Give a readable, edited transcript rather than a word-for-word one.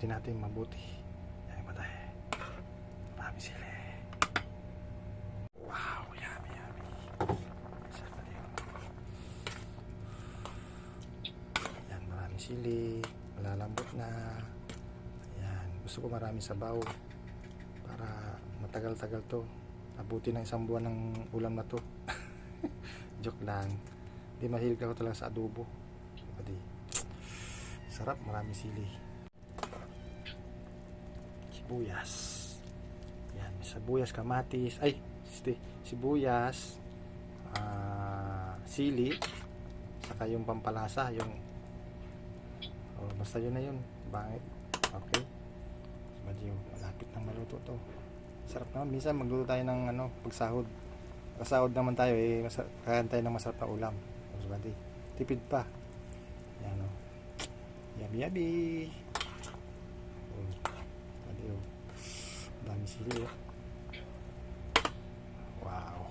lambutin natin mabuti. Yan ba tayo? Marami sila. Wow, yummy, yummy. Sarap na yun. Yan, marami sili. Malalambot na. Yan, gusto ko marami sabaw para matagal-tagal to. Abuti ng isang buwan ng ulam na to. Joke lang. Di mahilig ako talaga sa adobo. Pati sarap, marami sili. Sibuyas. Yan, sibuyas, kamatis. Ay, sibuyas, sili, saka yung pampalasa, yung basta yun na yun. Bangit. Okay. Medyo malapit nang maluto to. Sarap naman. Minsan magluto tayo ng pagsahod. Kasahod naman tayo kakain tayo ng masarap na ulam. Tipid pa. Yan o. Yummy yummy. Dami sili. Wow.